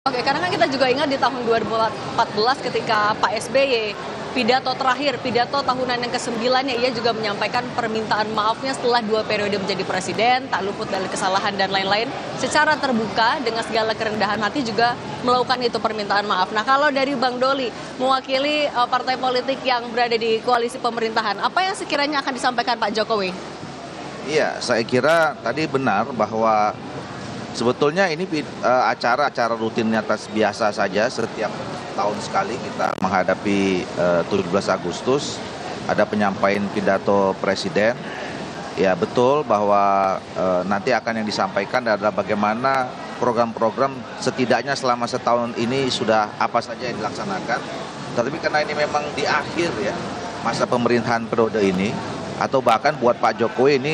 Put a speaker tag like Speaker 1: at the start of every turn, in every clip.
Speaker 1: Oke, karena kan kita juga ingat di tahun 2014 ketika Pak SBY pidato terakhir, pidato tahunan yang ke-9-nya, ia juga menyampaikan permintaan maafnya setelah 2 periode menjadi presiden, tak luput dari kesalahan dan lain-lain. Secara terbuka dengan segala kerendahan hati juga melakukan itu permintaan maaf. Nah, kalau dari Bang Doli mewakili partai politik yang berada di koalisi pemerintahan, apa yang sekiranya akan disampaikan Pak Jokowi?
Speaker 2: Iya, saya kira tadi benar bahwa sebetulnya ini acara-acara rutinitas biasa saja. Setiap tahun sekali kita menghadapi 17 Agustus, ada penyampaian pidato presiden. Ya betul bahwa nanti akan yang disampaikan adalah bagaimana program-program setidaknya selama setahun ini sudah apa saja yang dilaksanakan. Tetapi karena ini memang di akhir ya masa pemerintahan periode ini, atau bahkan buat Pak Jokowi ini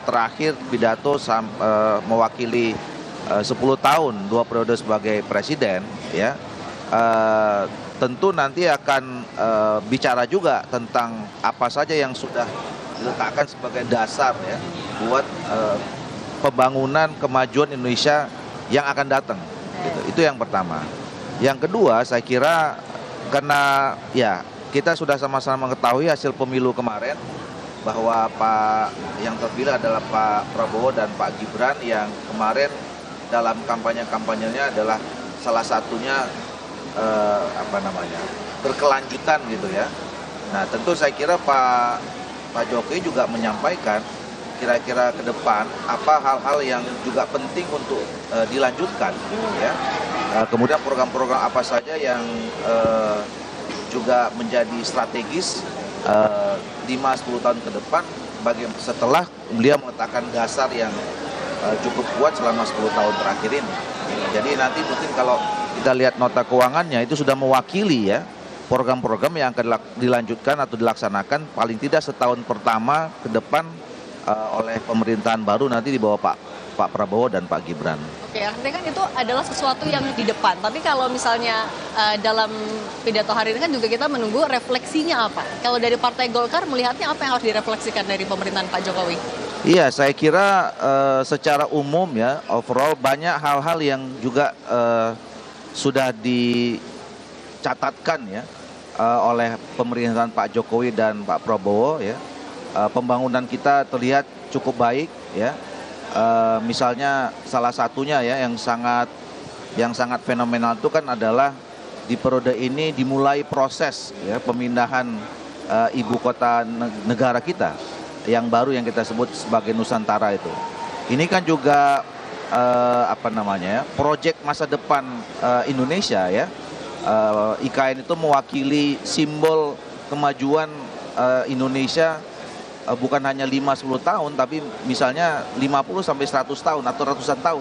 Speaker 2: terakhir pidato mewakili 10 tahun 2 periode sebagai presiden ya, tentu nanti akan bicara juga tentang apa saja yang sudah diletakkan sebagai dasar ya buat pembangunan kemajuan Indonesia yang akan datang gitu. Itu yang pertama. Yang kedua, saya kira karena ya kita sudah sama-sama mengetahui hasil pemilu kemarin bahwa yang terpilih adalah Pak Prabowo dan Pak Gibran yang kemarin dalam kampanye-kampanyenya adalah salah satunya berkelanjutan gitu ya. Nah, tentu saya kira Pak Jokowi juga menyampaikan kira-kira ke depan apa hal-hal yang juga penting untuk dilanjutkan ya. Kemudian program-program apa saja yang juga menjadi strategis 5-10 tahun ke depan setelah beliau meletakkan dasar yang cukup kuat selama 10 tahun terakhir ini. Jadi nanti mungkin kalau kita lihat nota keuangannya itu sudah mewakili ya program-program yang akan dilanjutkan atau dilaksanakan paling tidak setahun pertama ke depan oleh pemerintahan baru nanti di bawah Pak Prabowo dan Pak Gibran.
Speaker 1: Oke, artinya kan itu adalah sesuatu yang di depan. Tapi kalau misalnya dalam pidato hari ini kan juga kita menunggu refleksinya apa. Kalau dari Partai Golkar melihatnya apa yang harus direfleksikan dari pemerintahan Pak Jokowi?
Speaker 2: Iya, saya kira secara umum ya, overall banyak hal-hal yang juga sudah dicatatkan ya oleh pemerintahan Pak Jokowi dan Pak Prabowo ya. Pembangunan kita terlihat cukup baik ya. Misalnya salah satunya ya yang sangat fenomenal itu kan adalah di periode ini dimulai proses ya pemindahan ibu kota negara kita yang baru yang kita sebut sebagai Nusantara itu. Ini kan juga proyek masa depan Indonesia ya. IKN itu mewakili simbol kemajuan Indonesia bukan hanya 5-10 tahun, tapi misalnya 50-100 tahun atau ratusan tahun.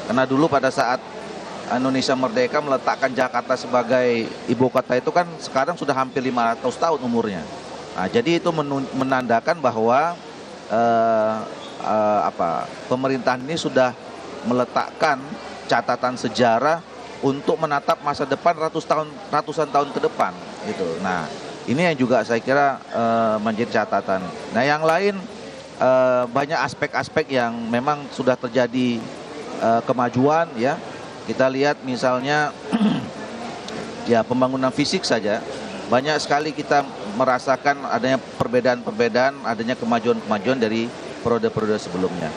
Speaker 2: Karena dulu pada saat Indonesia merdeka meletakkan Jakarta sebagai ibu kota itu kan sekarang sudah hampir 500 tahun umurnya. Nah, jadi itu menandakan bahwa pemerintahan ini sudah meletakkan catatan sejarah untuk menatap masa depan ratusan tahun ke depan gitu. Nah, ini yang juga saya kira menjadi catatan. Nah, yang lain banyak aspek-aspek yang memang sudah terjadi kemajuan ya. Kita lihat misalnya ya pembangunan fisik saja. Banyak sekali kita merasakan adanya perbedaan-perbedaan, adanya kemajuan-kemajuan dari periode-periode sebelumnya.